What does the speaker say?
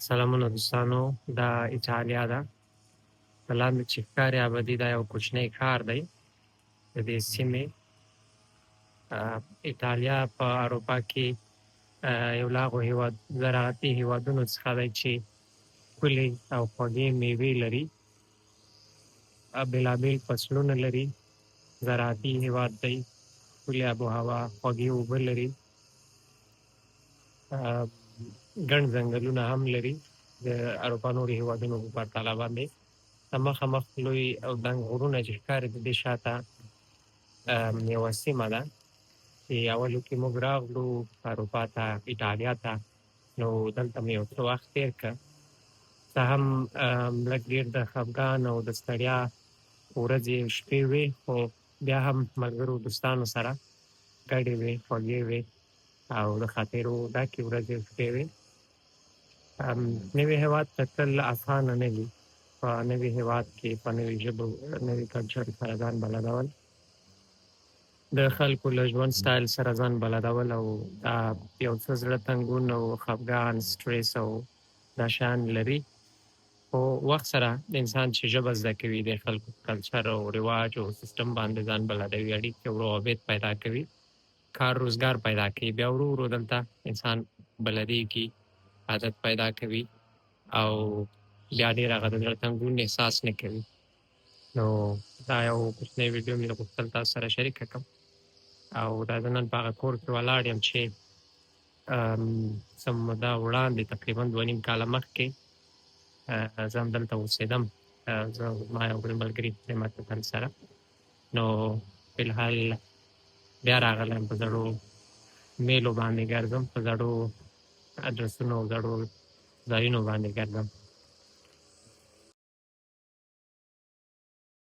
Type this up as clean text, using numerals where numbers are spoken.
سلامونه دوستانو، دا ایټالیا ده. په لاندې چې ښکاري ابدي دا یو کوچنی ښار دی د دې سیمې. ایټالیا په اروپا کې یو له هغو زراعتي هېوادونو څخه دی چې ښکلې او خوږې میوې لري، بېلابېل فصلونه لري. زراعتي هېواد دی، ښکلې آب و هوا، خوږې اوبه لري، ګڼ ځنګلونه هم لري د اروپا نورو هېوادونو په پرتله باندې. مخامخ لوی او دنګ غرونه چې ښکاري د دې شاته یوه سیمه ده چې اولو کې موږ راغلو اروپا ته، ایټالیا ته. نو دلته مې یو څه وخت تېر کړ. څه هم لږ ډېر د خفګان او د ستړیا ورځې شپې وې، خو بیا هم ملګرو دوستانو سره ګډې وې، خوږې وې او د خاطرو ډکې ورځې او شپې وې. نوي هېواد ته تل اسانه نه وي. په نوي هېواد کې په نوي ژبو، نوي کلچر سره ځان بلدول، د خلکو له ژوند سټایل سره ځان بلدول، او دا یو څه زړه تنګون او خفګان، سټرس او دا شیان لري. خو وخت سره د انسان چې ژبه زده کوي، د خلکو کلچر او رواج او سیستم باندې ځان بلدوي، اړیکې او روابط پیدا کوي، کار روزګار پیدا کوي، بیا ورو ورو دلته انسان بلدېږي، عادت پیدا کوي او بیا ډېر هغه د زړه تنګون احساس نه کوي. نو دا یو کوچنی ویډیو مې غوښتل تاسو سره شریکه کړم، او دا زه نن په هغه کور کې ولاړ یم چې څه موده وړاندې تقریبا 2.5 کاله مخکې زه هم دلته اوسېدم. زه زما یو بل ملګري نعمت وطن سره. نو فلحال بیا راغلی یم، په زړو میلو باندې ګرځم، په زړو ادرسونو او زړو ځایونو باندې ګرځم.